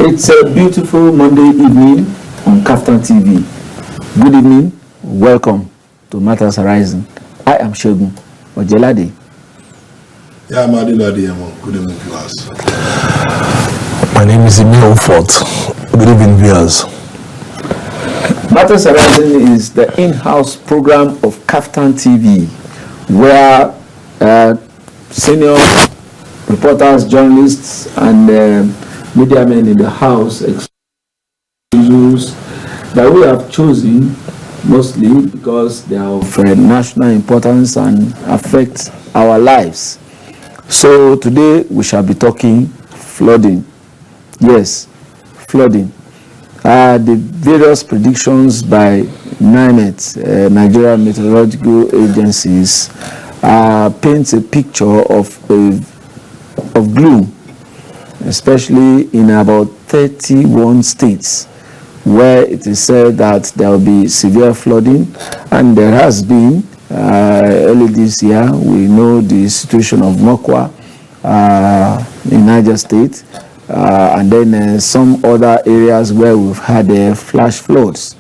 It's a beautiful Monday evening on Kaftan TV. Good evening, welcome to Matters Arising. I am Shogun Ojelade. Yeah, I'm Adiladi. Good evening, viewers. My name is Emil Fort. Good evening, viewers. Matters Arising is the in-house program of Kaftan TV, where senior reporters, journalists, and media men in the house issues that we have chosen mostly because they are of national importance and affect our lives. So today we shall be talking flooding. Yes, flooding. The various predictions by NIMET, Nigeria Meteorological Agencies, paints a picture of gloom, especially in about 31 states, where it is said that there will be severe flooding, and there has been early this year. We know the situation of Mokwa in Niger State, and then some other areas where we've had flash floods.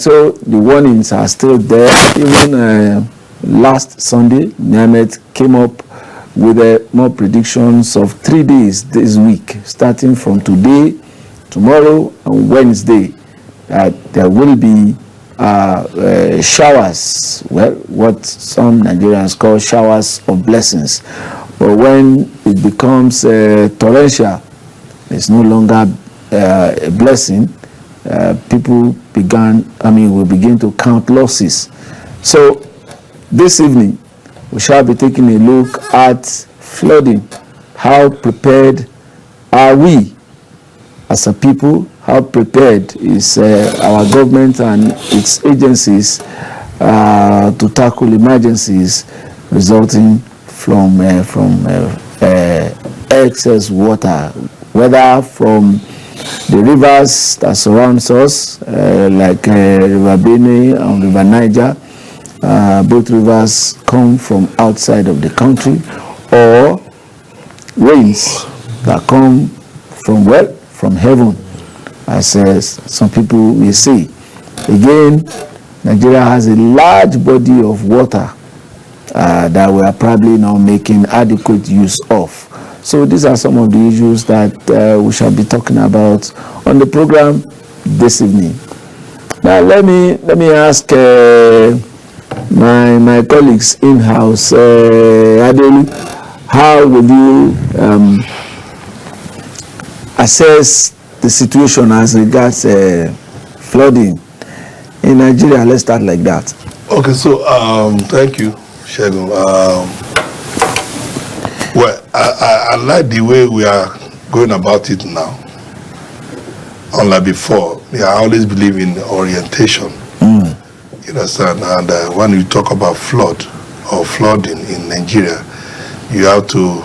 So the warnings are still there. Even last Sunday, NIMET came up with more predictions of 3 days this week, starting from today, tomorrow, and Wednesday. There will be showers, well, what some Nigerians call showers of blessings. But when it becomes torrential, it's no longer a blessing. People will begin to count losses. So this evening, we shall be taking a look at flooding. How prepared are we as a people? How prepared is our government and its agencies to tackle emergencies resulting from excess water, whether from the rivers that surround us, like River Benue and River Niger. Both rivers come from outside of the country, or rains that come from heaven, as some people may say. Again, Nigeria has a large body of water that we are probably now making adequate use of. So these are some of the issues that we shall be talking about on the program this evening. Now let me ask my colleagues in-house, Adelu, how will you assess the situation as regards flooding in Nigeria? Let's start like that. Okay, so thank you, Shegun. Well, I like the way we are going about it now. Unlike before, I always believe in orientation. You understand? And when you talk about flood or flooding in Nigeria, you have to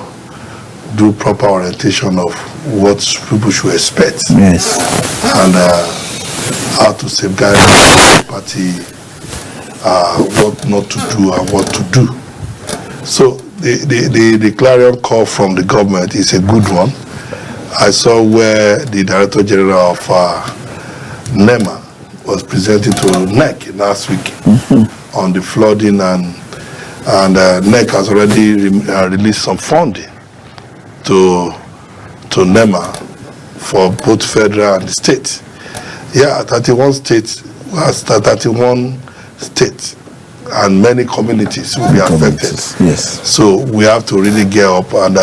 do proper orientation of what people should expect. Yes. And how to safeguard property, what not to do and what to do. So the clarion call from the government is a good one. I saw where the Director General of NEMA was presented to NEC last week on the flooding, and NEC has already released some funding to NEMA for both federal and the state. Yeah, 31 states, 31 states, and many communities will be affected. Yes. So we have to really gear up, and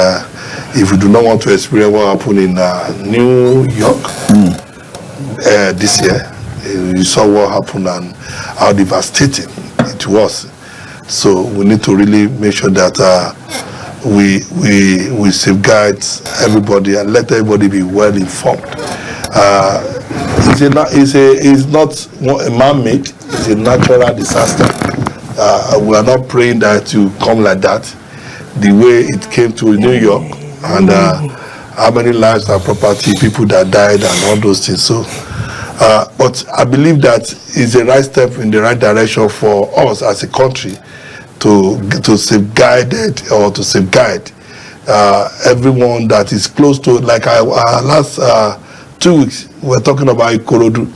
if we do not want to experience what happened in New York this year, you saw what happened and how devastating it was. So we need to really make sure that we safeguard everybody and let everybody be well informed. It's not a man-made, it's a natural disaster. We are not praying that to come like that. The way it came to New York, and how many lives and property, people that died and all those things. So, but I believe that it's the right step in the right direction for us as a country to safeguard it, or to safeguard everyone that is close to, like our last 2 weeks, we're talking about Ikorodu.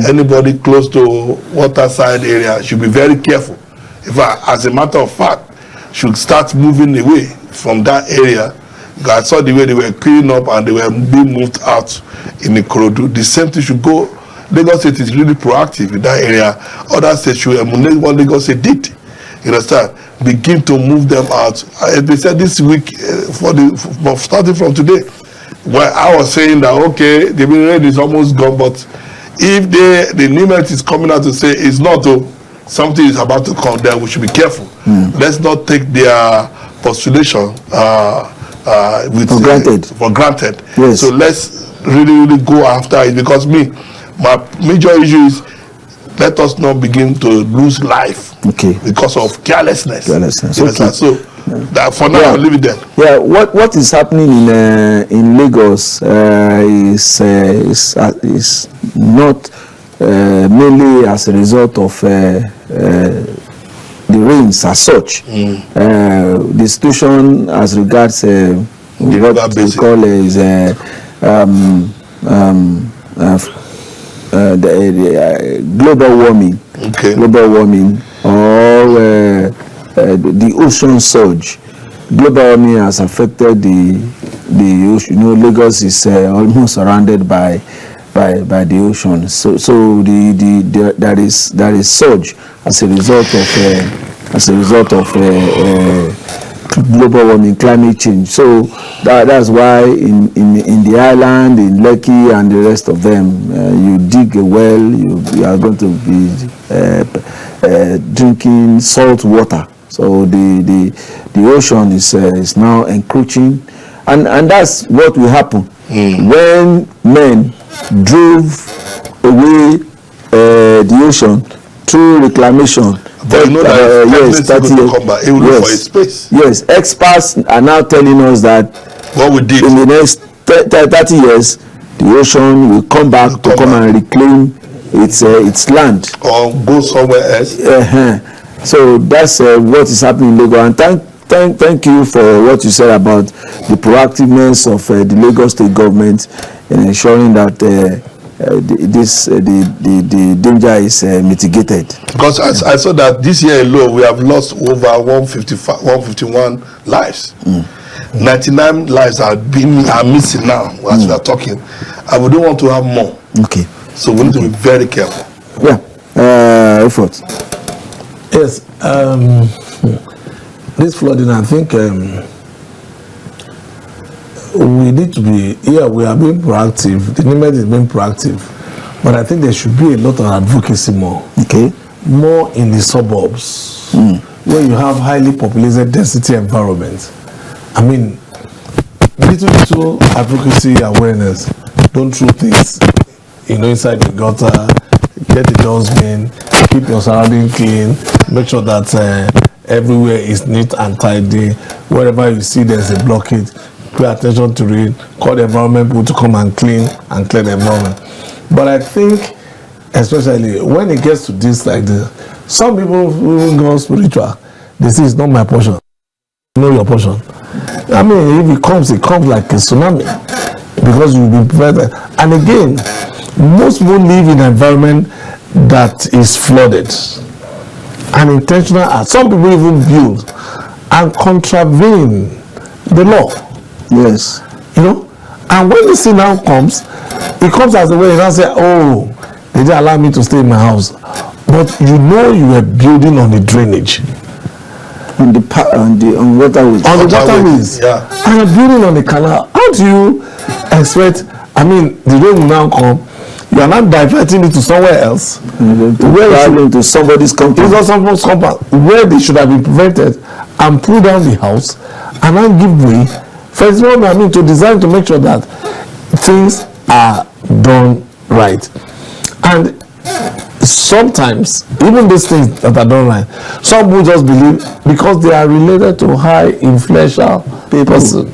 Anybody close to waterside area should be very careful. In fact, as a matter of fact, should start moving away from that area. I saw the way they were cleaning up and they were being moved out in Ikorodu. The same thing should go. Lagos State is really proactive in that area. Other states should emulate what Lagos State did. You understand? Begin to move them out. They said this week, starting from today, well, I was saying that, okay, the rain is almost gone, but if the NIMET is coming out to say it's not, something is about to come, then we should be careful. Let's not take their postulation for granted. Yes. So let's really go after it, because my major issue is let us not begin to lose life because of carelessness. Okay. So that for now, I'll leave it there. Yeah, what is happening in Lagos is not mainly as a result of the rains as such. The situation as regards what we call is the global warming, or the ocean surge. Global warming has affected the ocean. You know, Lagos is almost surrounded by the ocean. So there is surge as a result of global warming, climate change. So that's why in the island, in Lekki and the rest of them, you dig a well, you are going to be drinking salt water. So the ocean is now encroaching, and that's what will happen when men drove away the ocean through reclamation. But you know that yes, 30 years. Come back. It will look for a space. Yes, experts are now telling us that what we did in the next 30 years, the ocean will come back to come and reclaim its land or go somewhere else. So that's what is happening in Lagos. And thank you for what you said about the proactiveness of the Lagos State government in ensuring that the danger is mitigated. Because I saw that this year alone we have lost over 151 lives. 99 lives are missing now as we are talking, and we don't want to have more. Okay. So we need to be very careful. Yeah. Effort. Yes. This flooding, I think we need to be here. We are being proactive. The NIMET is being proactive, but I think there should be a lot of advocacy more. Okay. More in the suburbs, where you have highly populated density environments. I mean, little advocacy awareness. Don't throw things, inside the gutter. Get the dustbin. Keep your surrounding clean. Make sure that everywhere is neat and tidy. Wherever you see there's a blockage, pay attention to it. Call the environment people to come and clear the environment. But I think, especially when it gets to this like this, some people even go spiritual. They say it's not my portion. Know your portion. I mean, if it comes like a tsunami, because you've been prepared. And again, most people live in an environment that is flooded and intentional. Some people even build and contravene the law. Yes. And when this thing now comes, it comes as a way and I say, oh, they didn't allow me to stay in my house. But you were building on the drainage. On waterways. On the waterways. Yeah. And you're building on the canal. How do you expect, the rain will now come, you are not diverting it to somewhere else. To somebody's compound. It's not someone's compound. Where they should have been prevented and pull down the house and then give way. First of all, to design to make sure that things are done right. And sometimes, even these things that are done right, some people just believe because they are related to high influential person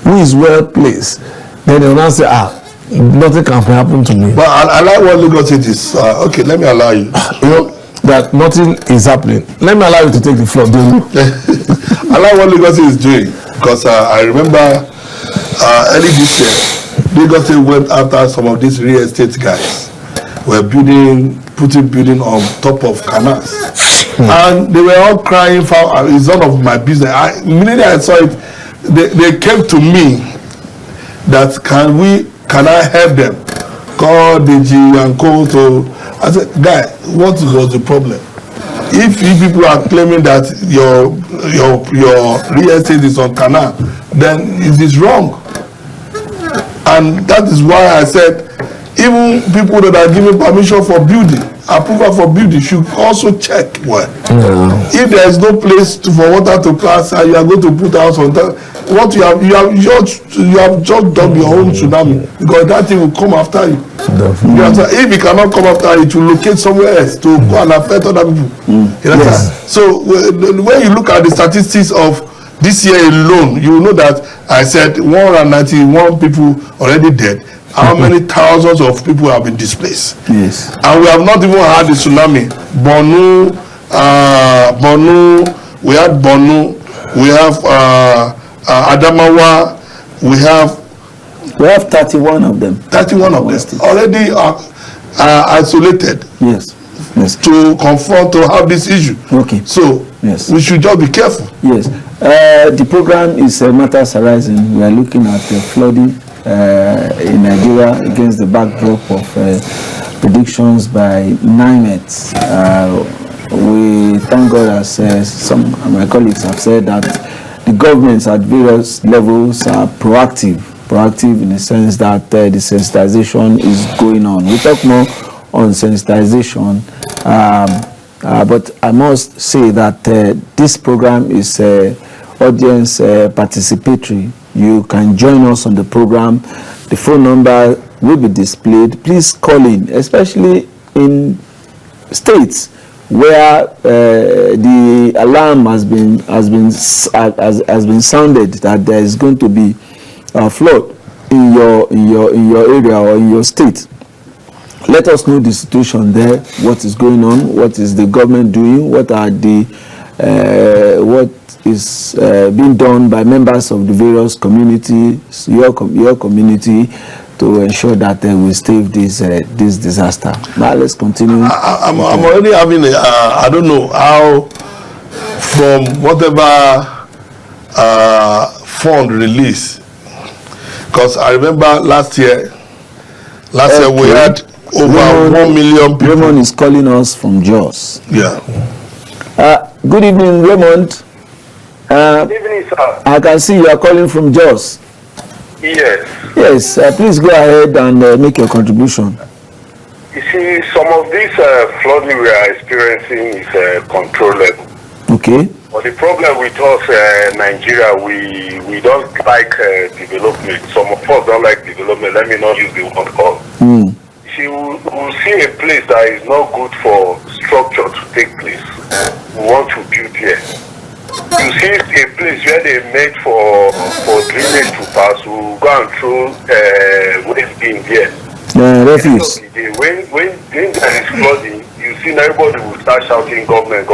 who is well placed, then they will not say, nothing can happen to me. But I like what Lagos State is. Okay, let me allow you. That nothing is happening. Let me allow you to take the floor. I like what Lagos State is doing, because I remember early this year Lagos State went after some of these real estate guys. Were putting building on top of canals. And they were all crying for, it's none of my business. Immediately I saw it, they came to me that can I help them? Call DG and call to, I said, guy, what was the problem? If you people are claiming that your real estate is on canal, then it is wrong. And that is why I said, even people that are giving permission for building, approval for building, should also check. Well, if there is no place for water to pass and you are going to put house on that, what you have just done your own tsunami, because that thing will come after you. If it cannot come after you, it will locate somewhere else to go and affect other people. Yes. So when you look at the statistics of this year alone, you will know that I said 191 people already dead. How many thousands of people have been displaced? Yes. And we have not even had the tsunami. Borno, we had Borno, we have Adamawa, we have 31 of them. 31 of them already isolated. Yes. Yes. To confront, to have this issue. Okay. So yes, we should just be careful. Yes. The program is Matters Arising. We are looking at flooding in Nigeria against the backdrop of predictions by NIMET. We thank God, as some of my colleagues have said, that the governments at various levels are proactive in the sense that the sensitization is going on. We talk more on sensitization, but I must say that this program is audience participatory. You can join us on the program. The phone number will be displayed. Please call in, especially in states where the alarm has been sounded that there is going to be a flood in your area or in your state. Let us know the situation there. What is going on? What is the government doing? What are what is being done by members of the various communities, your community, to ensure that we stave this disaster. Now let's continue. I'm already having I don't know how, from whatever fund release, because I remember last year we had over 1 million people. Raymond is calling us from Jos. Yeah. Good evening, Raymond. Good evening, sir. I can see you are calling from Jos. Yes. Yes, please go ahead and make your contribution. You see, some of this flooding we are experiencing is controllable. Okay. But the problem with us, Nigeria, we don't like development. Some of us don't like development. Let me not use the word call. See, we'll see a place that is not good for structure to take place. We want to build here. You see a place where they made for drainage to pass, we'll go and throw waste in there. Refuse. When there is flooding, you see everybody will start shouting government.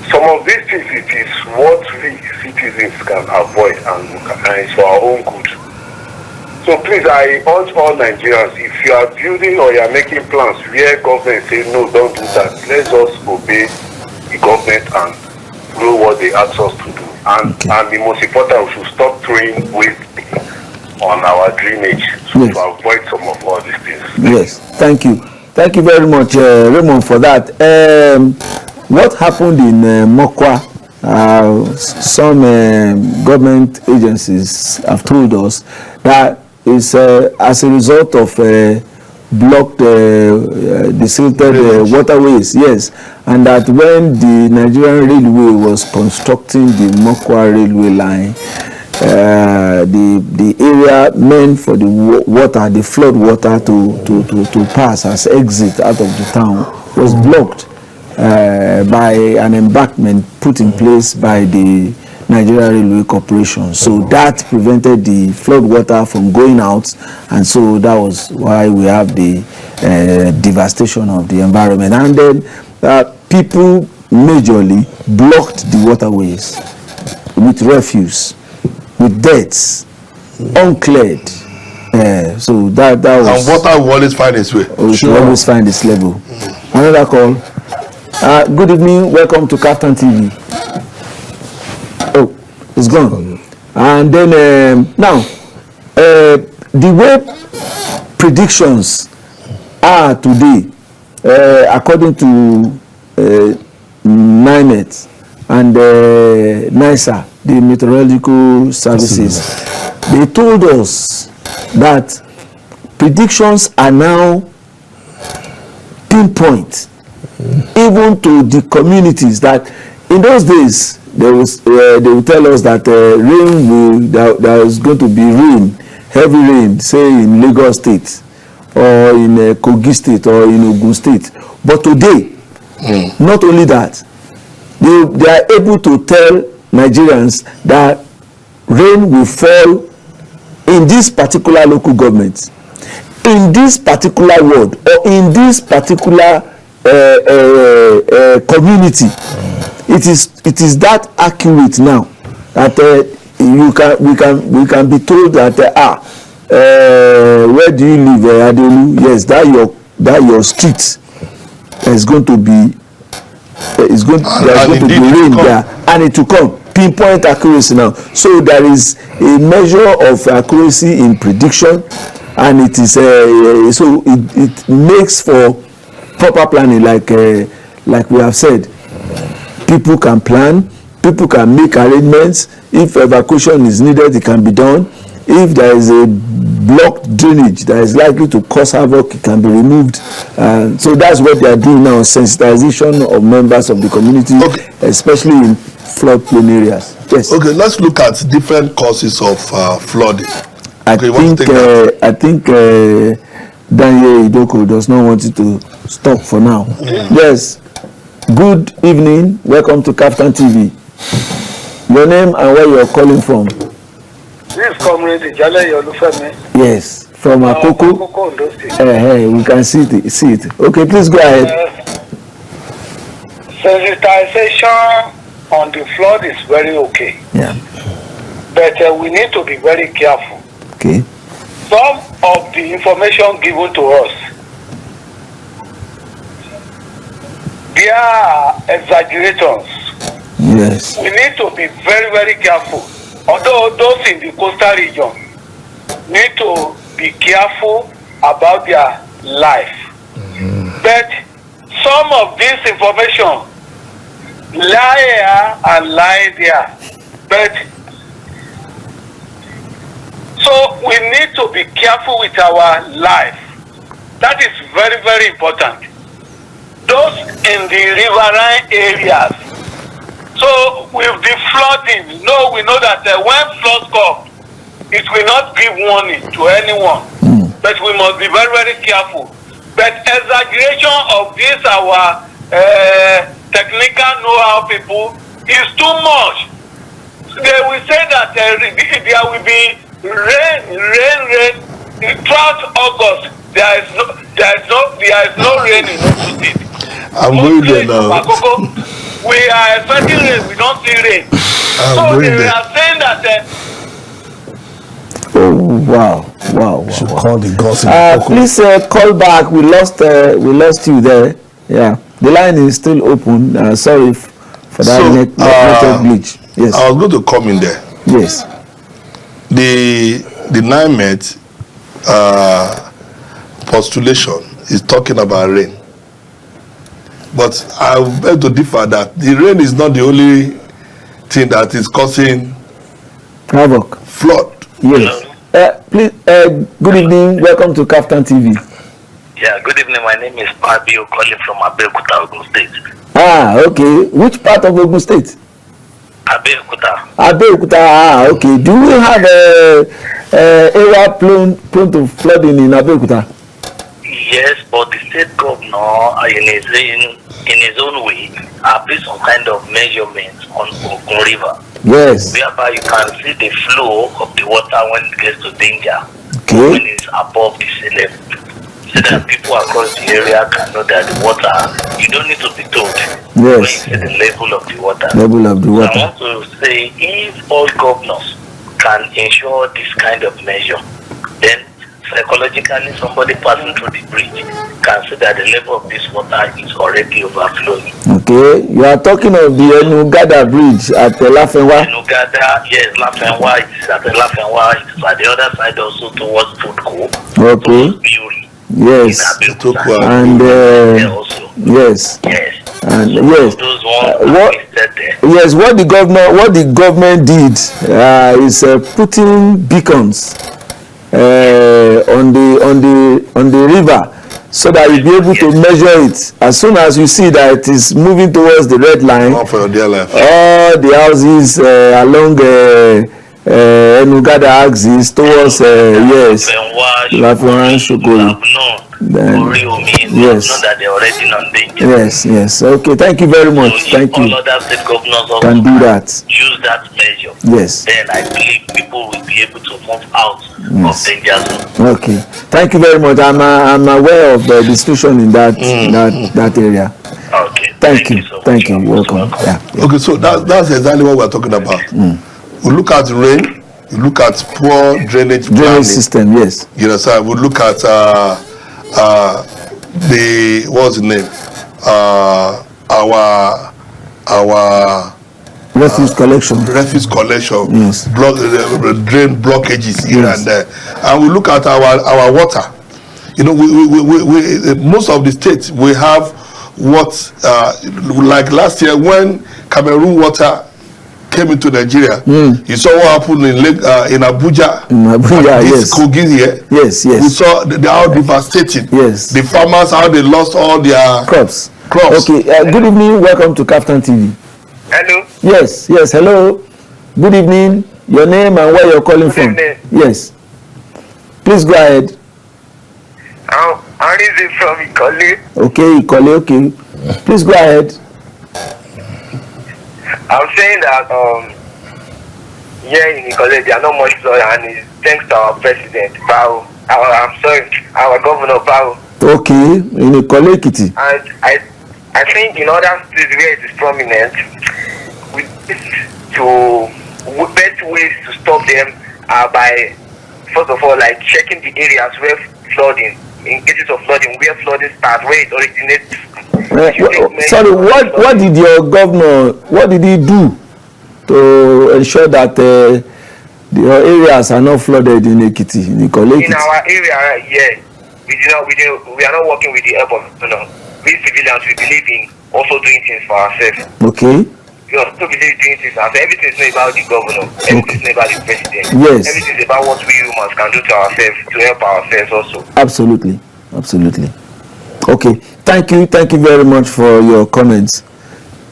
Some of these things, it is what we citizens can avoid, and it's for our own good. So please, I urge all Nigerians, if you are building or you are making plans where government say no, don't do that, let's just obey the government and do what they ask us to do. And the most important, we should stop throwing waste on our drainage to avoid some of all these things. Yes, thank you. Thank you very much, Raymond, for that. What happened in Mokwa? Some government agencies have told us that is as a result of blocked desilted waterways, yes, and that when the Nigerian Railway was constructing the Mokwa railway line, the area meant for the water, the flood water to pass as exit out of the town was blocked by an embankment put in place by the Nigeria Railway Corporation. So that prevented the flood water from going out, and so that was why we have the devastation of the environment. And then people majorly blocked the waterways with refuse, with debts, uncleared. So that was. And water will always find its way. It will always find its level. Another call. Good evening. Welcome to Captain TV. Oh, it's gone. And then now, the way predictions are today, according to NIMET and NIMSA, the meteorological services, they told us that predictions are now pinpoint, even to the communities that in those days they will tell us that there is going to be rain, heavy rain, say in Lagos State or in Kogi State or in Ogun State. But today, not only that, they are able to tell Nigerians that rain will fall in this particular local government, in this particular ward, or in this particular community. It is that accurate now that we can be told that where do you live, Adelu? Yes, that your street is going to be there's going to be rain there, and it will come. Pinpoint accuracy now. So there is a measure of accuracy in prediction, and it is so it makes for proper planning, like we have said. People can plan, people can make arrangements. If evacuation is needed, it can be done. If there is a blocked drainage that is likely to cause havoc, it can be removed. So that's what they are doing now, sensitization of members of the community, especially in floodplain areas. Yes. Okay, let's look at different causes of flooding. I think Daniel Idoko does not want it to stop for now. Yes. Good evening. Welcome to Captain TV. Your name and where you are calling from? This community, Jale Yolufemi. Yes, from Akoko. We can see it. Okay, please go ahead. Sensitization on the flood is very okay. Yeah. But we need to be very careful. Okay. Some of the information given to us, they are exaggerations. Yes. We need to be very, very careful. Although those in the coastal region need to be careful about their life. But some of this information lie here and lie there. But so we need to be careful with our life. That is very, very important. Those in the riverine areas. So with the flooding, we know that when floods come, it will not give warning to anyone. But we must be very, very careful. But exaggeration of this our technical know-how people is too much. They will say that there will be rain throughout August. There is no rain in Ogun State. I'm going there now. We are expecting rain. We don't see rain. So they are saying that. Wow. Should call the gossip. Please call back. We lost you there. Yeah, the line is still open. Sorry for that network glitch. Yes. I was going to come in there. Yes. The NIMET postulation is talking about rain. But I beg to differ that the rain is not the only thing that is causing havoc. Flood. Yes. Please, good evening. Welcome to Captain TV. Yeah, good evening. My name is Fabio, calling from Abeokuta, Ogun State. Okay. Which part of Ogun State? Abeokuta. Okay. Do we have area prone to flooding in Abeokuta? Yes, but the state governor, in his own way, placed some kind of measurements on Ogun River. Yes. Whereby you can see the flow of the water when it gets to danger. Okay. When it's above this level. So that people across the area can know that the water, you don't need to be told. Yes. When you see the level of the water. Level of the water. I want to say, if all governors can ensure this kind of measure, then psychologically somebody passing through the bridge can see that the level of this water is already overflowing. Okay, you are talking of the Enugada Bridge at Lafenwa. Enugada, yes, Lafenwa, it is at Lafenwa, it is at the other side also towards Foodco. Okay. Yes. And yes. Yes. And so yes. Those ones what the government did is putting beacons on the river, so that you'll be able to measure it. As soon as you see that it is moving towards the red line, all the houses along Enugada axis towards yes, Lafenwa Shokoli. Yes. That they already non-danger. Yes. Okay, thank you very much. So thank you. All other state governors also can do that. Use that measure. Yes. Then I believe people will be able to move out of danger zone. Okay, thank you very much. I'm aware of the discussion in that area. Okay. Thank you. So thank you. Welcome. Yeah. Okay, so that's exactly what we're talking about. We look at rain. We look at poor drainage system. Yes. You know, so we look at the what's the name? Our refuse collection. Refuse collection. Yes. Drain blockages here and there, and we look at our water. You know, we most of the states we have what like last year when Cameroon water came into Nigeria. You saw what happened in Abuja. Yes. Kogi here. Yes. We saw how devastating. Yes. The farmers, how they lost all their crops. Okay. Good evening. Welcome to Kaftan TV. Hello. Yes. Hello. Good evening. Your name and where you're calling from. Yes. Please go ahead. I'm Rizzi from Ikole. Okay, Ikole. Okay. Please go ahead. I'm saying that here in Ikole there are not much flood, and it's thanks to our president, Bao. Our governor, Bao. Okay, in Ikole Ekiti. And I think in other states where it is prominent, we need to best ways to stop them are by, first of all, like checking the areas where flooding, in cases of flooding, where flooding starts, where it originates. Sorry, what did your governor, what did he do to ensure that the areas are not flooded in Ekiti, in Ikole Ekiti? In our area, yeah, we are not working with the help of, we civilians, we believe in also doing things for ourselves. Okay. We also believe in doing things for ourselves. Everything is not about the governor, everything is not about the president. Yes. Everything is about what we humans can do to ourselves, to help ourselves also. Absolutely. Okay, thank you very much for your comments.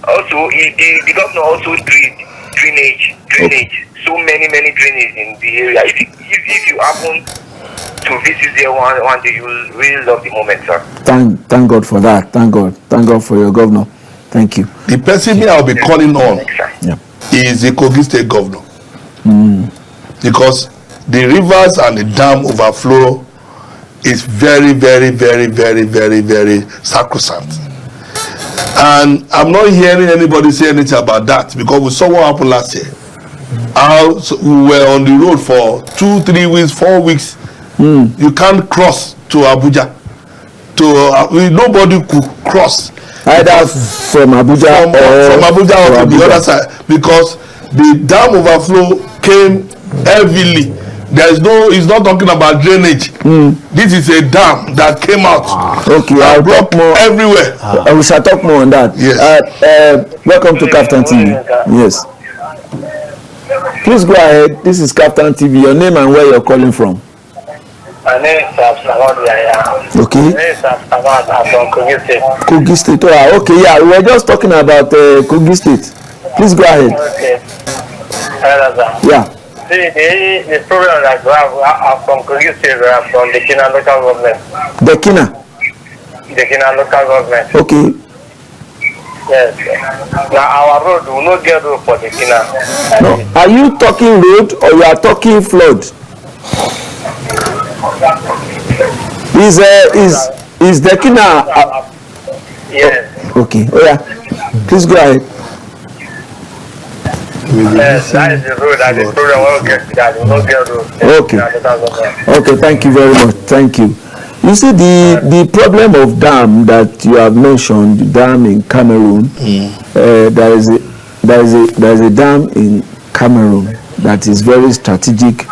Also, the governor also drainage. Okay. So many drainage in the area. If you happen to visit there one day, you will really love the moment, sir. Thank God for that. Thank God for your governor. Thank you. The person I'll be calling on is the Kogi State governor, because the rivers and the dam overflow is very sacrosanct, and I'm not hearing anybody say anything about that, because we saw what happened last year. We were on the road for 2, 3 weeks, 4 weeks. You can't cross to Abuja. Nobody could cross either from Abuja or to the other side, because the dam overflow came heavily. It's not talking about drainage. This is a dam that came out. Okay, I'll talk more everywhere. We shall talk more on that. Yes. Welcome to Kaftan TV. Yes. Please go ahead. This is Kaftan TV. Your name and where you're calling from. My name is Absalom. Okay. My name is Absalom. I'm from Kogi State. Kogi State. Okay, yeah. We were just talking about Kogi State. Please go ahead. Okay. Hello, sir. Yeah. See, the program that we have, I'm from Kogi State, I'm from the Kina local government. The Kina local government. Okay. Yes. Now our road, we no get road for the Kina. No. Are you talking road or you are talking flood? Is the Kina? Yes. Okay. Oh yeah. Please go ahead. Yes, that is the road and the program will get to that. It will not get road. Okay. Okay, thank you very much. Thank you. You see, the problem of dam that you have mentioned, the dam in Cameroon, there is a dam in Cameroon that is very strategic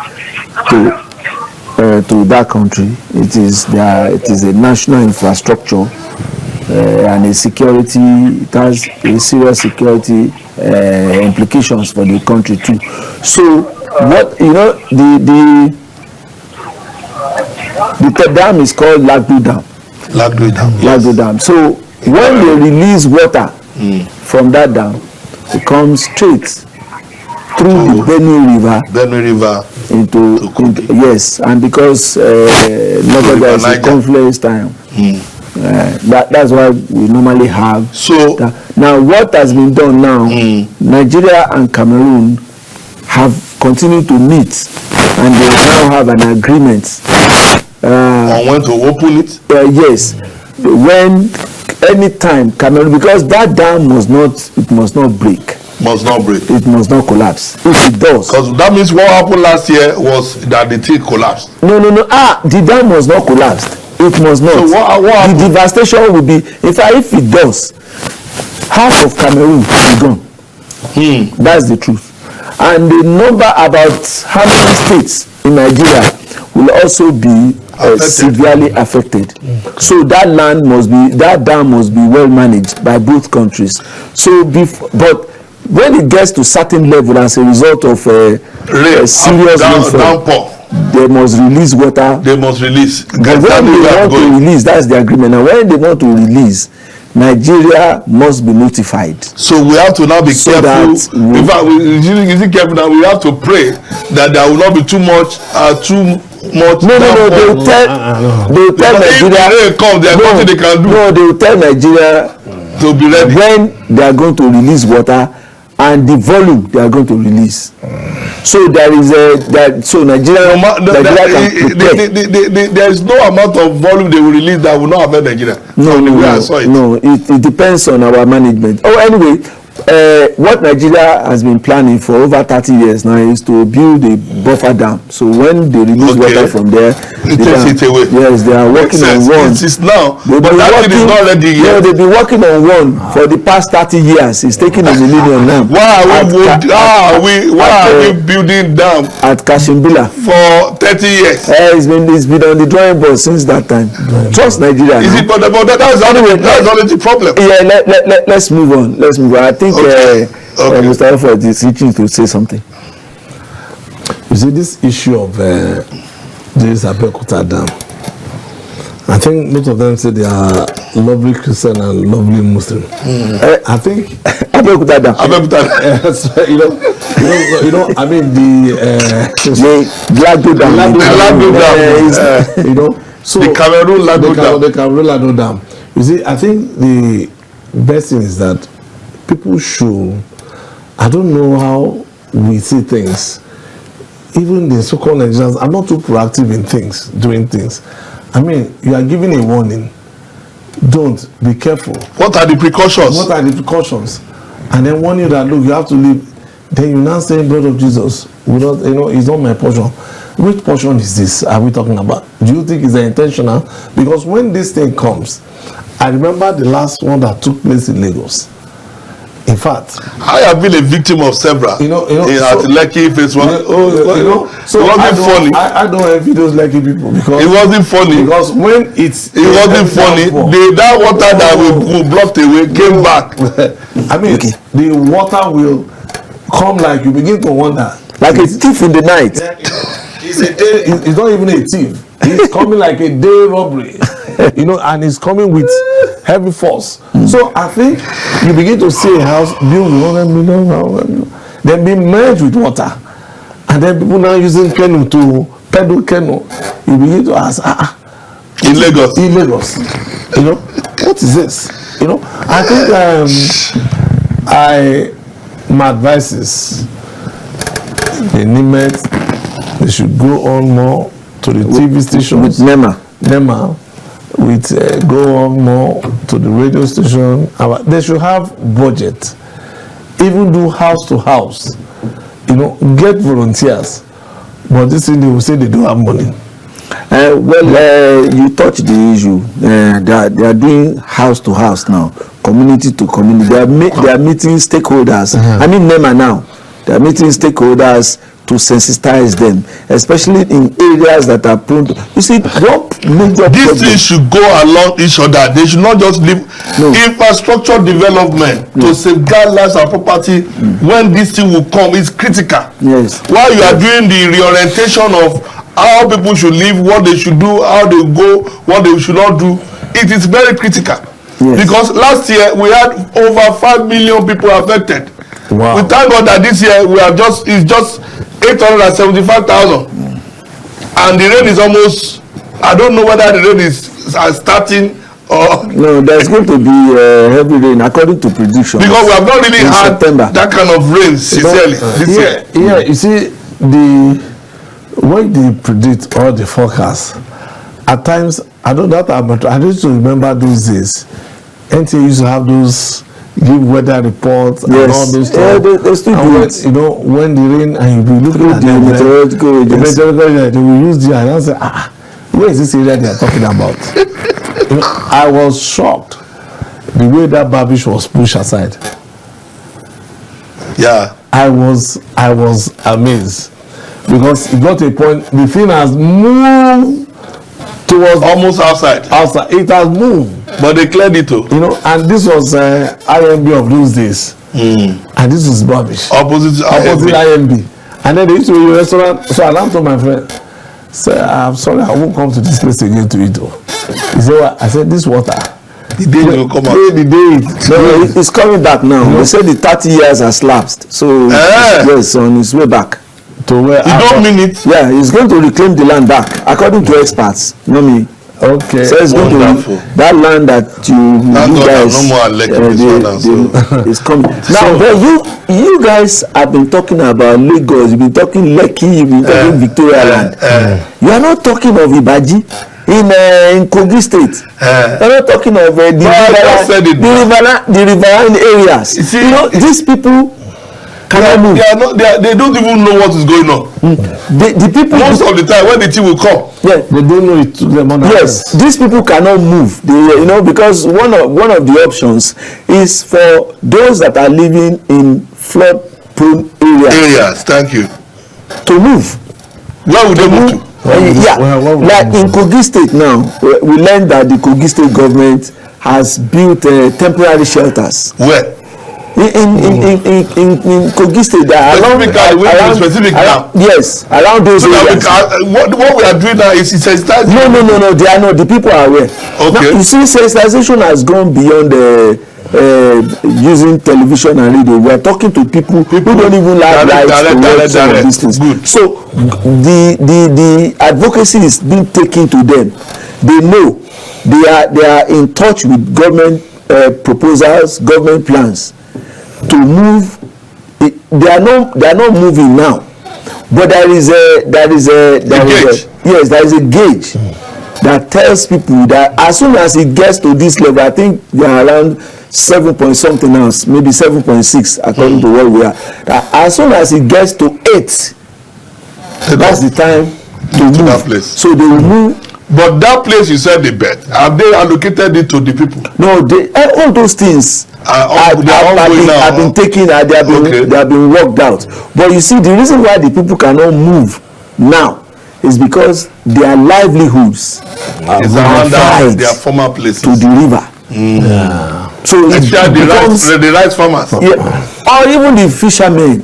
to that country. It is a national infrastructure and a security. It has a serious security implications for the country too. So what the dam is called Lagdo Dam. Lagdo Dam. So when they release water from that dam, it comes straight through the Benue River into yes, and because there is a confluence time. That's why we normally have. So now what has been done now, Nigeria and Cameroon have continued to meet, and they now have an agreement on when to open it. Yes, when anytime Cameroon, because that dam must not break. Must not break. It must not collapse. If it does, because that means what happened last year was that the thing collapsed. No. The dam must not collapse. It must not. So what the devastation will be. In fact, if it does, half of Cameroon will be gone. That's the truth. And the number, about how many states in Nigeria will also be severely affected. So that dam must be well managed by both countries. So but when it gets to certain level as a result of serious downpour, they must release water. They must release. But when they want to release, that's the agreement. And when they want to release, Nigeria must be notified. So we have to now be careful. In fact, is it careful now? We have to pray that there will not be too much. No. They will tell Nigeria. If they come, there's nothing they can do. No, they will tell Nigeria to be ready when they are going to release water and the volume they are going to release. So there is Nigeria there is no amount of volume they will release that will not affect Nigeria. No, it depends on our management. Anyway, what Nigeria has been planning for over 30 years now is to build a buffer dam. So when they release water from there, it takes it away. Yes, they are working on one. It is now, but that thing is not ready yet. No, they've been working on one for the past 30 years. It's taking a millennium now. Why are we building dam at Kashimbila for 30 years? It's been on the drawing board since that time. Trust Nigeria. Is it? But that's only the problem. Yeah, let's move on. I think Mr. Alfred is itching to say something. You see, this issue of this Abeokuta Dam, I think most of them say they are lovely Christian and lovely Muslim. I think Abeokuta Dam. you know. I mean the Lagdo Dam. So the Cameroon Lagdo Dam. You see, I think the best thing is that people should. I don't know how we see things. Even the so-called Nigerians are not too proactive in doing things. I mean, you are giving a warning. Don't be careful. What are the precautions? And then warn you that look, you have to leave. Then you now say, blood of Jesus, it's not my portion. Which portion is this? Are we talking about? Do you think it's intentional? Because when this thing comes, I remember the last one that took place in Lagos. In fact, I have been a victim of several. At Lekki phase one. So it wasn't funny. I don't envy those Lekki people because it wasn't funny. Because when it wasn't funny, that water that we blocked away came back. I mean, the water will come like you begin to wonder, like a thief in the night. It's not even a thief. It's coming like a day robbery, and it's coming with heavy force. So I think you begin to see a house built with 100 million, then be merged with water, and then people now using canoe to pedal canoe. You begin to ask, in Lagos, what is this? I think my advice is the NIMET, they should go on more to the TV stations with NEMA, go on more to the radio station. They should have budget, even do house to house. get volunteers, but this thing they will say they don't have money. You touched the issue. They are doing house to house now, community to community. They are meeting stakeholders. I mean NEMA now. They are meeting stakeholders to sensitize them, especially in areas that are prone to. You see, what major these things should go along each other. They should not just leave infrastructure development to safeguard lives and property when this thing will come is critical. Yes. While you are doing the reorientation of how people should live, what they should do, how they go, what they should not do, it is very critical. Yes. Because last year we had over 5 million people affected. Wow. We thank God that this year it's just 875,000, and the rain is almost. I don't know whether the rain is starting or. No, there's going to be heavy rain according to prediction. Because we have not really had September. That kind of rain sincerely this year. Yeah, you see when they predict all the forecasts, at times I used to remember those days. NTA used to have those give weather reports and all those stuff. They still do it. When the rain and you be looking at the meteorological they will use the and I say, where is this area they are talking about? I was shocked the way that Babish was pushed aside. Yeah. I was amazed because it got to a point the thing has moved towards almost outside. It has moved. But they cleared it too. And this was IMB of those days. And this was Babish. Opposite IMB. And then they used to be a restaurant. So I told my friend, "Sir, I'm sorry, I won't come to this place again to eat." He said, "What?" I said, "This water." The day it will come out. It's coming back now. They said the 30 years has lapsed. So yes, on his way back. To where you don't mean it? Yeah, he's going to reclaim the land back, according to experts. Not me. Okay. So it's going to that land that you guys is coming. Now, but you guys have been talking about Lagos, you've been talking Lekki, you've been talking Victoria Land. You are not talking of Ibaji in Kogi State. You are not talking of the riverine areas. These people cannot move. They don't even know what is going on. The people most of the time when the team will come, they don't know it took them on. Yes, these people cannot move. Because one of the options is for those that are living in flood-prone areas. Thank you. To move. Where would they move to? Like in Kogi State now, we learned that the Kogi State government has built temporary shelters. Where? In Kogi State, around those areas. What we are doing now is sensitizing. No, they are not. The people are aware. Okay. Now, you see, sensitization has gone beyond using television and radio. We are talking to people who don't even have rights to watch some of these things. Good. So the advocacy is being taken to them. They know they are in touch with government proposals, government plans to move. They are not moving now, but there is a gauge that tells people that as soon as it gets to this level, I think they are around 7 point something else, maybe 7.6 according to what we are. That as soon as it gets to 8, that's the time to move. That place. So they will move. But that place you said the bed, have they allocated it to the people? No, all those things have been taken, they have been worked out. But you see, the reason why the people cannot move now is because their livelihoods are around their former places to the river. So the rice farmers, or even the fishermen,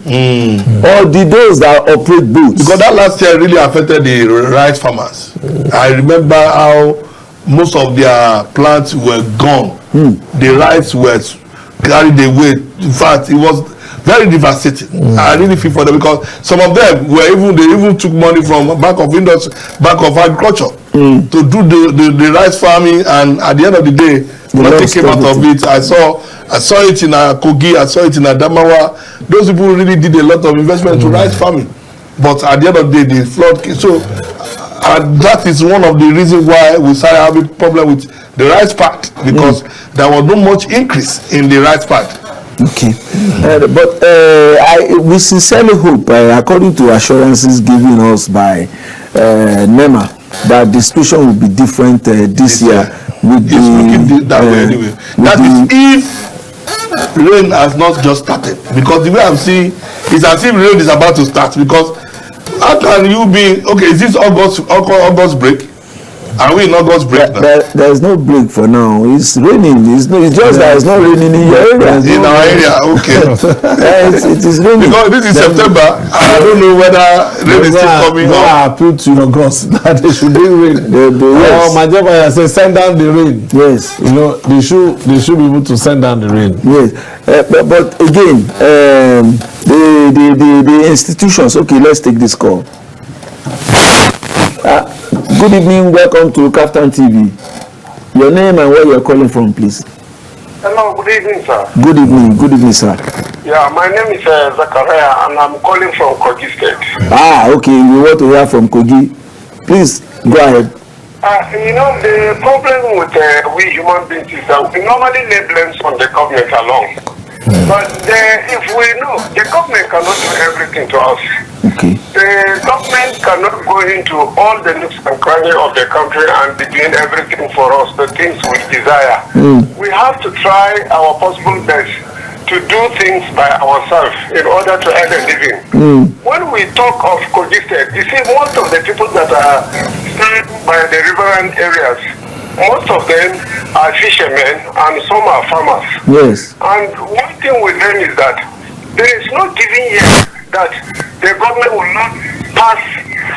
or those that operate boats. Because that last year really affected the rice farmers. I remember how most of their plants were gone. The rice was carried away. In fact, it was very devastating. I really feel for them because some of them they even took money from Bank of Agriculture to do the rice farming, and at the end of the day, nothing came out of it. I saw it in Kogi, I saw it in Adamawa. Those people really did a lot of investment to rice farming, but at the end of the day, the flood came. So that is one of the reasons why we started having problem with the rice part, because there was not much increase in the rice part. Okay, but we sincerely hope, according to assurances given us by NEMA, that the situation will be different this year. With it's looking that way anyway. That is if rain has not just started, because the way I'm seeing it's as if rain is about to start. Because how can you be okay? Is this August break? Are we in August break now? There is no break for now. It's raining. It's just that it's not raining in your area. In our area, okay. It is raining. Because this is September, I don't know whether rain is still coming. I appeal to your gods that they should bring rain. Yes. My job is say send down the rain. Yes. You know they should be able to send down the rain. Yes. But again, the institutions. Okay, let's take this call. Good evening, welcome to Kaftan TV. Your name and where you are calling from, please. Hello, good evening, sir. Good evening, sir. Yeah, my name is Zachariah, and I'm calling from Kogi State. Okay, we want to hear from Kogi. Please, go ahead. You know, the problem with we human beings is that we normally lay blames on the government alone. But if we know, the government cannot do everything to us. Okay. The government cannot go into all the nooks and crannies of the country and be doing everything for us, the things we desire. We have to try our possible best to do things by ourselves in order to earn a living. When we talk of Kogi State, you see most of the people that are staying by the riverine areas, most of them are fishermen and some are farmers. Yes. And one thing with them is that there is no giving yet that the government will not pass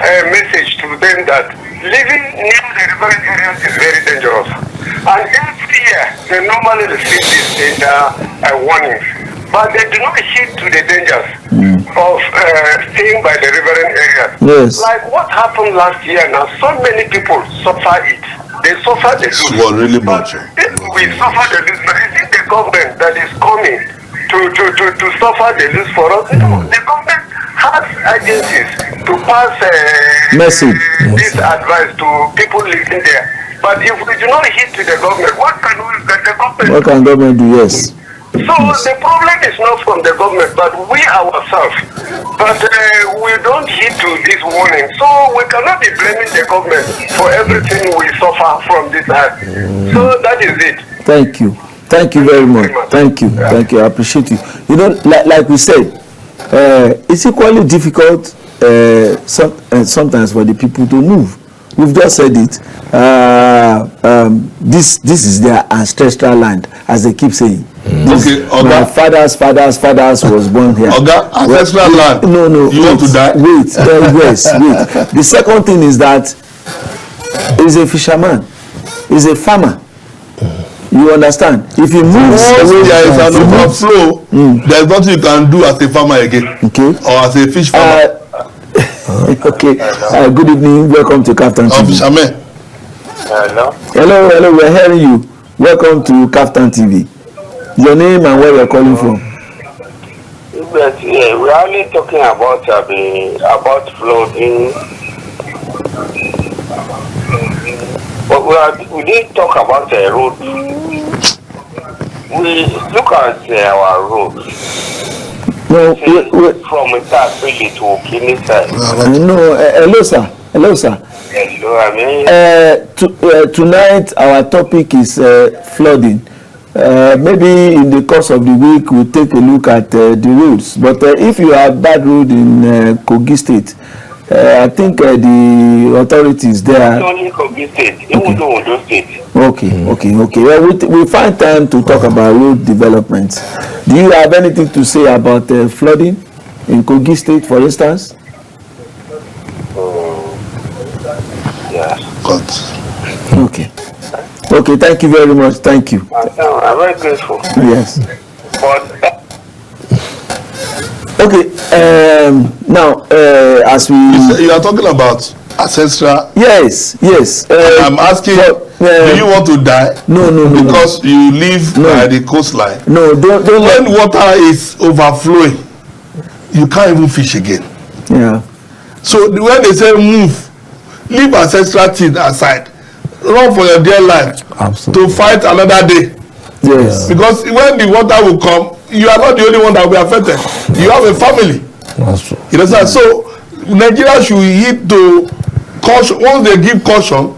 a message to them that living near the riverine areas is very dangerous. And every year they normally receive these warnings, but they do not heed to the dangers of staying by the riverine areas. Yes. Like what happened last year now, so many people suffer it. They suffer the lose. It was really much. We suffer the lose, but is it the government that is coming to suffer the lose for us? No, the government has agencies to pass this advice to people living there. But if we do not heed to the government, what can government do? Yes. So the problem is not from the government, but we ourselves. But we don't heed to this warning. So we cannot be blaming the government for everything we suffer from this act. So that is it. Thank you. Thank you very much. Thank you. Yeah. Thank you. I appreciate you. You know, like we said, it's equally difficult sometimes for the people to move. We've just said it. This is their ancestral land, as they keep saying. My father's was born here. Ancestral land. No. You want to die? Wait. Yes. Wait. The second thing is that he's a fisherman. He's a farmer. You understand? If he moves away, there is an overflow. There's nothing you can do as a farmer again. Okay. Or as a fish farmer. Okay. Good evening. Welcome to Kaftan TV. Fisherman. Hello. We're hearing you. Welcome to Kaftan TV. Your name and where you're calling from. But we're only talking about flooding. But we didn't talk about the road. We look at our roads. No, from Itapili to Kinisa. No, hello, sir. Hello, I mean. Tonight our topic is flooding. Maybe in the course of the week we'll take a look at the roads. But if you have bad road in Kogi State, I think the authorities there. Not only Kogi State, even Ondo State. Okay. Well, we find time to talk about road development. Do you have anything to say about flooding in Kogi State, for instance? Yeah. Okay, thank you very much. Thank you. I'm very grateful. Yes. But okay, now as we... You are talking about ancestral... Yes. I'm asking, do you want to die? No. Because you live by the coastline. No, don't when water is overflowing, you can't even fish again. Yeah. So when they say move, leave ancestral thing aside. Run for your dear life. Absolutely. To fight another day. Yes. Because when the water will come, you are not the only one that will be affected. You have a family. That's true. You understand? So Nigeria should heed to caution. Once they give caution,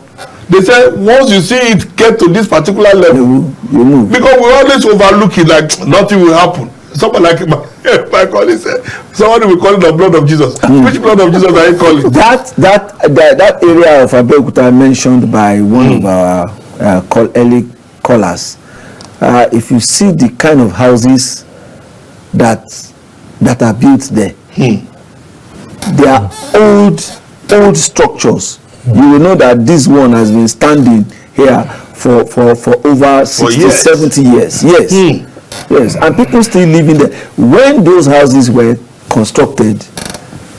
they say once you see it get to this particular level, you move. because we always overlook it like nothing will happen. Someone like my colleague said, somebody will call it the blood of Jesus. Which blood of Jesus are you calling? That area of Abeokuta mentioned by one of our early callers, if you see the kind of houses that are built there, they are old structures. You will know that this one has been standing here for over 60, 70 years. Yes. Yes, and people still live in there. When those houses were constructed,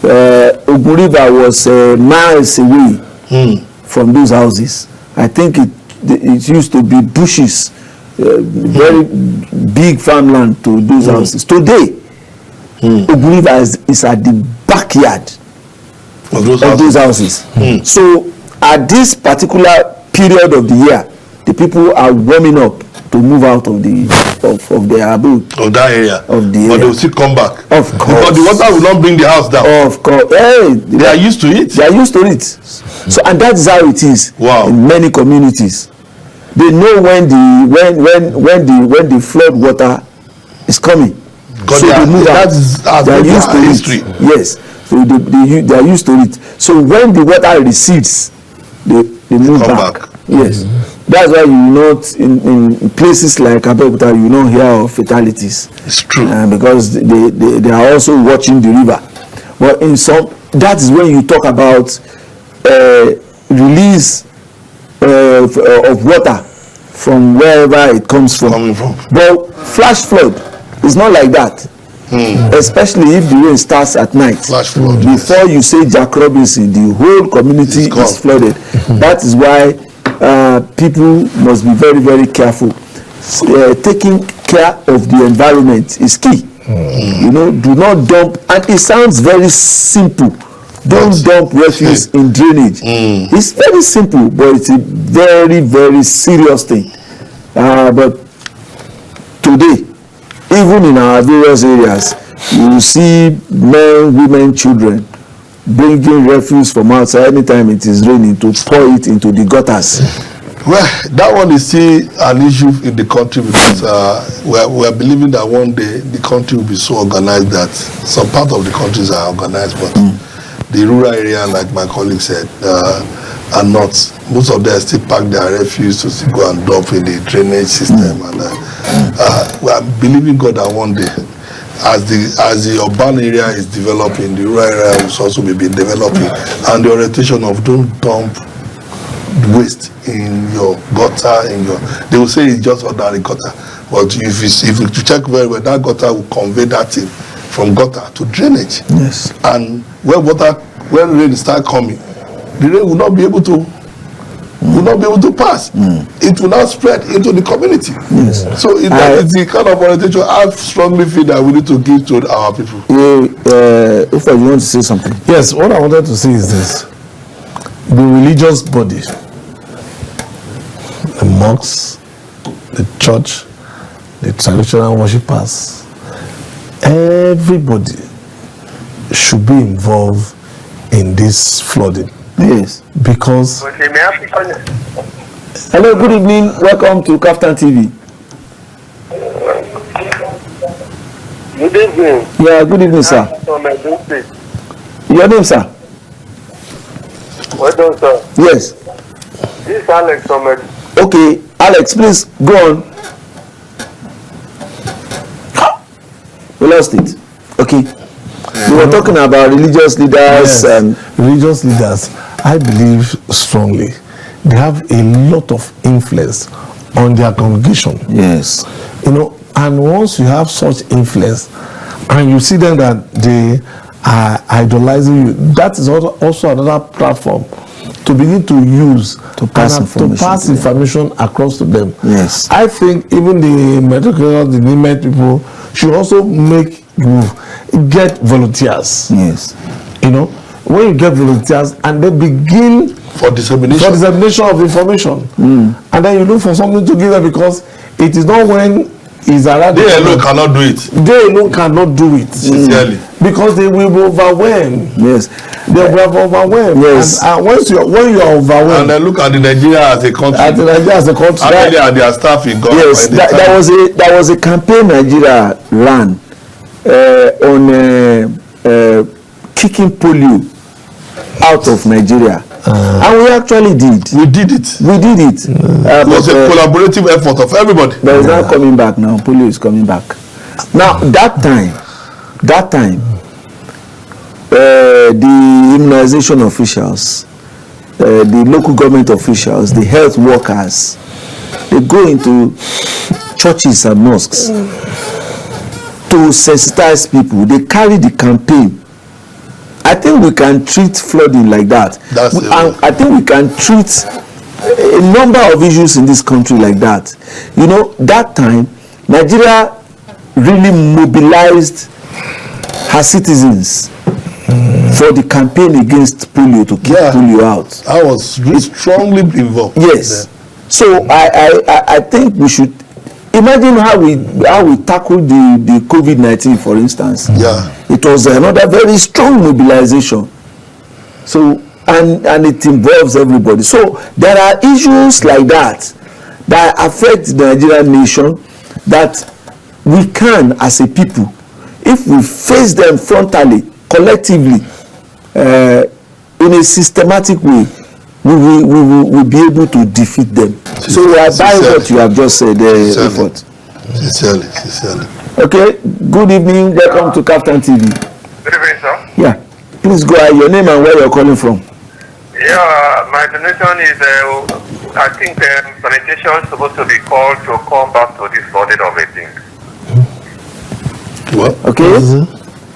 Ogun River was miles away from those houses. I think it used to be bushes, very big farmland to those houses. Today, Ogun River is at the backyard of those houses. So at this particular period of the year, the people are warming up to move out of their abode. Of that area. But they will still come back. Of course. Because the water will not bring the house down. Of course. Hey, they are used to it. They are used to it. So, and that's how it is in many communities. They know when the flood water is coming. So they move out. They are used to history. it. Yes. So they are used to it. So when the water recedes, they move back. Yes. That's why you not in places like Abeokuta you don't hear of fatalities. It's true. Because they are also watching the river. But in some, that is when you talk about release of water from wherever it comes from. But flash flood is not like that. Especially if the rain starts at night. Flash flood. Before you say Jack Robinson, the whole community is flooded. That is why people must be very, very careful. Taking care of the environment is key. You know, do not dump, and it sounds very simple. Don't dump refuse in drainage. It's very simple, but it's a very, very serious thing. But today, even in our various areas, you will see men, women, children bringing refuse from outside anytime it is raining to pour it into the gutters. Well, that one is still an issue in the country because we are believing that one day the country will be so organized that some part of the countries are organized, but the rural area, like my colleague said, are not. Most of them still pack their refuse to still go and dump in the drainage system, and we are believing God that one day, as the urban area is developing, the rural area will also be developing, and the orientation of don't dump waste in your gutter, they will say it's just ordinary gutter, but if you check very well, that gutter will convey that thing from gutter to drainage. Yes. And when rain start coming, the rain will not be able to pass. It will not spread into the community. Yes. So it's the kind of orientation I strongly feel that we need to give to our people. If you want to say something. Yes, what I wanted to say is this. The religious body, the mosques, the church, the traditional worshippers, everybody should be involved in this flooding. Yes. Because hello, good evening, welcome to Kaftan TV. Good evening. Yeah, good evening, sir. Your name, sir? Well done, sir. Yes. This is Alex from Okay, Alex, please go on. We lost it. Okay. We were talking about religious leaders. Yes, religious leaders, I believe strongly, they have a lot of influence on their congregation. Yes. You know, and once you have such influence and you see them that they are idolizing you, that is also another platform to begin to use to pass information across to them. Yes. I think even the medical, the NIMET people should also get volunteers. Yes. You know, when you get volunteers and they begin for dissemination of information, and and then you look for something to give them, because it is not when it's around. They alone cannot do it. They alone cannot do it. Sincerely. Because they will be overwhelmed. Yes. They will be overwhelmed. Yes. And when you are overwhelmed. And then look at the Nigeria as a country. At Nigeria as a country. How many are their staff in government? Yes, that was a campaign Nigeria ran on kicking polio out of Nigeria. And we actually did. We did it. It was a collaborative effort of everybody. But it's not coming back now. Polio is coming back. Now, that time, the immunization officials, the local government officials, the health workers, they go into churches and mosques to sensitize people. They carry the campaign. I think we can treat flooding like that. I think we can treat a number of issues in this country like that. You know, that time, Nigeria really mobilized her citizens for the campaign against polio, to keep polio out. I was really strongly involved. Yes. So I think we should imagine how we tackled the COVID-19, for instance. Yeah. It was another very strong mobilization. So and it involves everybody. So there are issues like that affect the Nigerian nation that we can, as a people, if we face them frontally, collectively, in a systematic way, we will be able to defeat them. So I buy what you have just said, effort. Sincerely. Okay, good evening, welcome to Captain TV. Good evening, sir. Yeah, please go ahead, your name and where you're calling from. Yeah, my donation is, I think sanitation is supposed to be called to come back to this audit of a thing. What? Okay?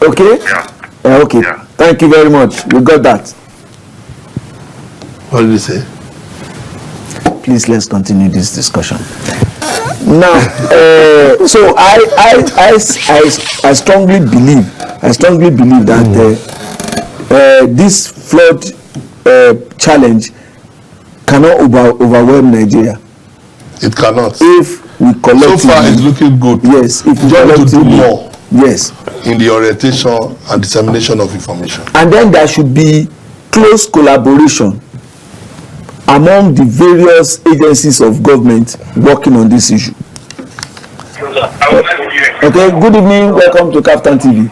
Okay? Yeah. Okay, Yeah. Thank you very much, we got that. What did you say? Please, let's continue this discussion. Now, so I strongly believe that this flood challenge cannot overwhelm Nigeria. It cannot. If we collectively, so far, it's looking good. Yes, if we just need to do more. Yes. In the orientation and dissemination of information. And then there should be close collaboration among the various agencies of government working on this issue. Okay, good evening, welcome to Captain TV.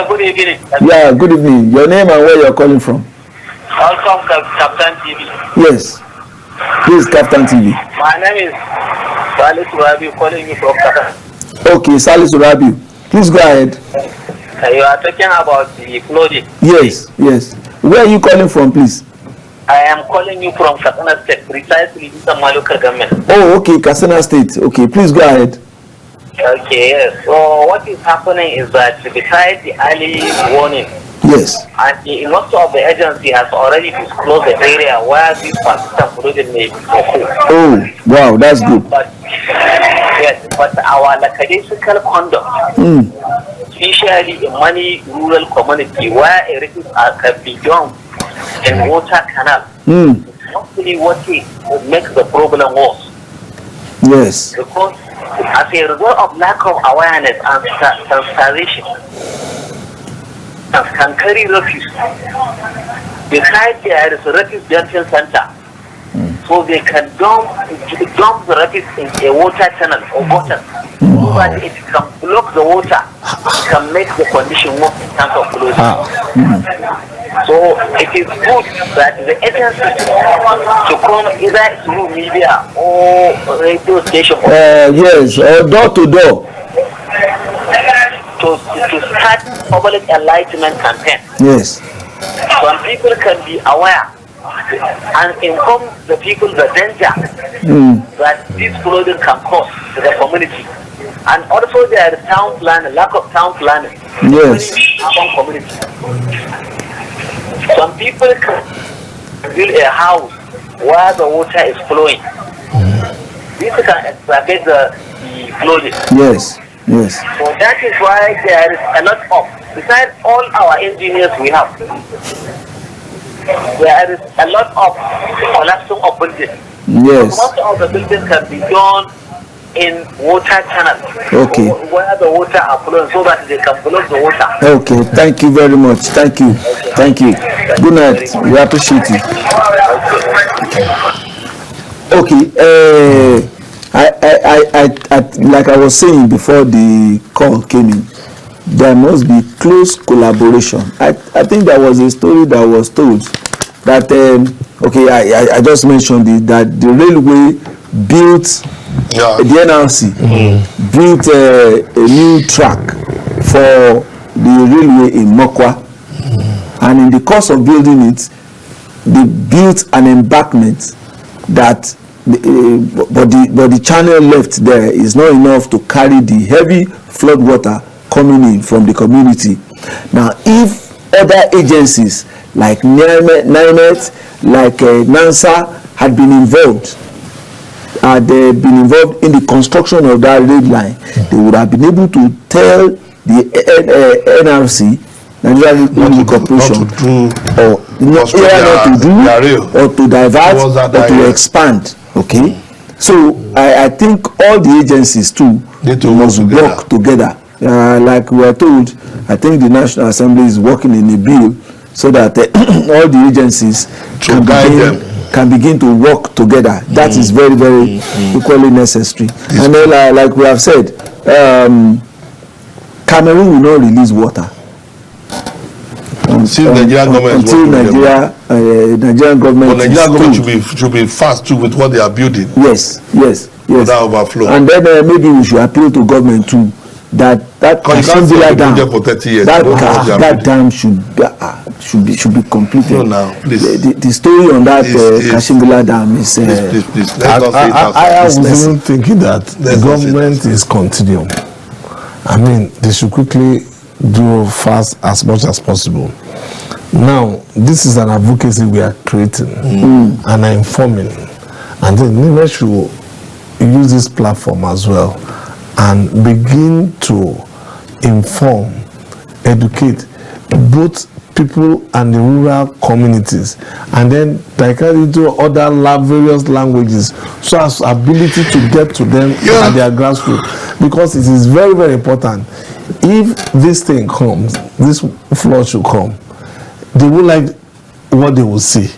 Good evening. Yeah, good evening. Your name and where you're calling from? Welcome to Captain TV. Yes, please, Captain TV. My name is Salisu Rabi, calling you from Qatar. Okay, Salisu Rabi, please go ahead. You are talking about the flooding. Yes. Where are you calling from, please? I am calling you from Katsina State, precisely in the local government. Oh, okay, Katsina State. Okay, please go ahead. Okay, yes. So what is happening is that besides the early warning, yes, and most of the agency has already disclosed the area where this particular flooding may occur. Oh, wow, that's good. But our lackadaisical conduct, especially in many rural community where areas can be done in water canal, hopefully what will make the problem worse. Yes. Because as a result of lack of awareness and sensitization, can carry refuse. Besides, there is a refuse dumping center, so they can dump the refuse in a water channel or water, so that it can block the water, can make the condition worse in terms of flooding. So it is good that the agency to come either through media or radio station. Yes, door to door. To start public enlightenment campaign. Yes. Some people can be aware and inform the people the danger that this flooding can cause to the community. And also there is town planning, lack of town planning. Yes. Some community. Some people can build a house where the water is flowing. This can exacerbate the flooding. Yes. So that is why there is a lot of, besides all our engineers we have, there is a lot of collapsing of buildings. Yes. Most of the buildings can be done in water channels. Okay. Where the water are flowing so that they can flow the water. Okay, thank you very much. Thank you. Thank you. Good night. We appreciate you. Okay, I like I was saying before the call came in, there must be close collaboration. I think there was a story that was told that okay, I just mentioned it, that the railway built the NRC built a new track for the railway in Mokwa, and in the course of building it, they built an embankment that but the channel left there is not enough to carry the heavy flood water coming in from the community. Now, if other agencies like NIMET, like NIMSA had been involved, in the construction of that rail line, they would have been able to tell the NRC, Nigerian Railway Corporation, or to divert or to expand. Okay, so I think all the agencies too must work together. Like we are told, I think the National Assembly is working in a bill so that all the agencies can begin to work together. That is very, very equally necessary. And then, like we have said, Cameroon will not release water until Nigerian government should be fast too with what they are building. Yes. Without overflow. And then maybe we should appeal to government too, that Kashingila dam, that dam should be completed. No, now, please. The story on that Kashingila dam is. Please. I was even thinking that the government is continuum. I mean, they should quickly do fast as much as possible. Now, this is an advocacy we are creating and informing, and then NIMET should use this platform as well and begin to inform, educate both people and the rural communities, and then take it into other various languages so as ability to get to them at their grassroots, because it is very, very important. If this thing comes, this flood should come, they will like what they will see.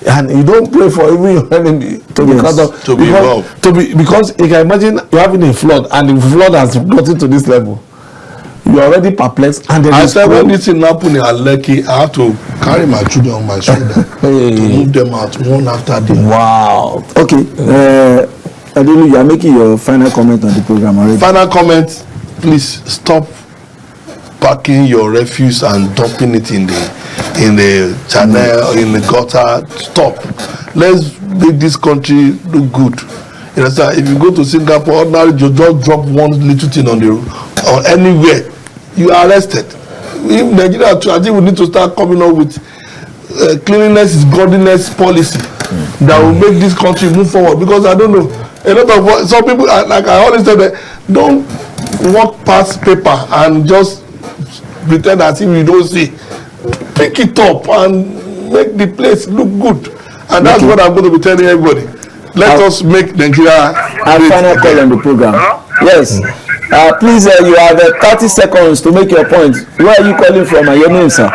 And you don't pray for even your enemy to be cut off, because you can imagine you having a flood and the flood has gotten to this level. You are already perplexed, and then I said when this thing happened in Aleki, I have to carry my children on my shoulder to move them out one after the other. Wow. Okay. Adelu, you are making your final comment on the program already. Final comment, please stop packing your refuse and dumping it in the channel, in the gutter. Stop. Let's make this country look good. You know, sir, if you go to Singapore, ordinarily you just drop one little thing on anywhere, you are arrested. In Nigeria, I think we need to start coming up with cleanliness is godliness policy that will make this country move forward. Because I don't know, a lot of some people, like I always say, that don't walk past paper and just pretend as if you don't see. Pick it up and make the place look good, and that's what I'm going to be telling everybody. Let us make Nigeria. Our final call on the program. Yes. Please, you have 30 seconds to make your point. Where are you calling from? Your name, sir?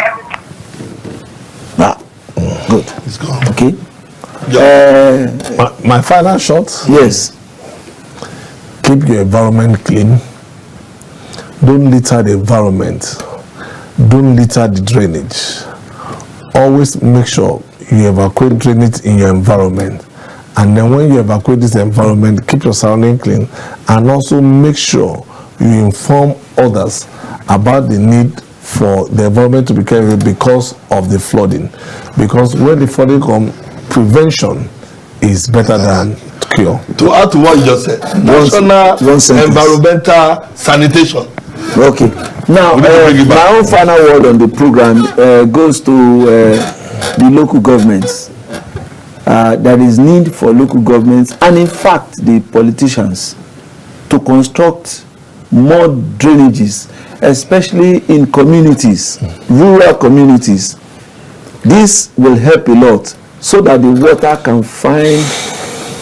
Good. It's gone. Okay. My final shot. Yes. Keep your environment clean. Don't litter the environment. Don't litter the drainage. Always make sure you evacuate drainage in your environment. And then when you evacuate this environment, keep your surrounding clean, and also make sure you inform others about the need for the environment to be careful because of the flooding. Because when the flooding comes, prevention is better than cure. To add to what you just said, national environmental sanitation. Okay. Now, my own final word on the program goes to the local governments. There is need for local governments and in fact the politicians to construct more drainages, especially in communities, rural communities. This will help a lot so that the water can find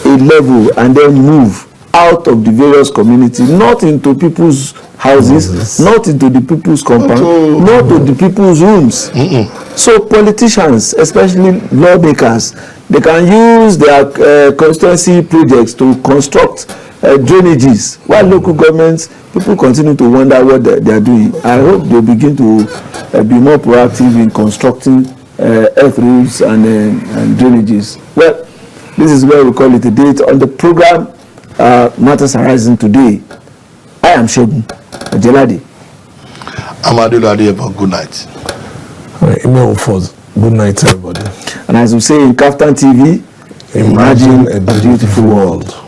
a level and then move out of the various communities, not into people's houses, not into the people's compound, not to the people's rooms. So politicians, especially lawmakers, they can use their constituency projects to construct drainages, while local governments, people continue to wonder what they are doing. I hope they begin to be more proactive in constructing earth roads and drainages. Well, this is where we call it a date on the program Matters Arising Today. I am Shegun Jeladi. I'm Adiladi. Good night. Good night, everybody. And as we say in Kaftan TV, imagine a beautiful world.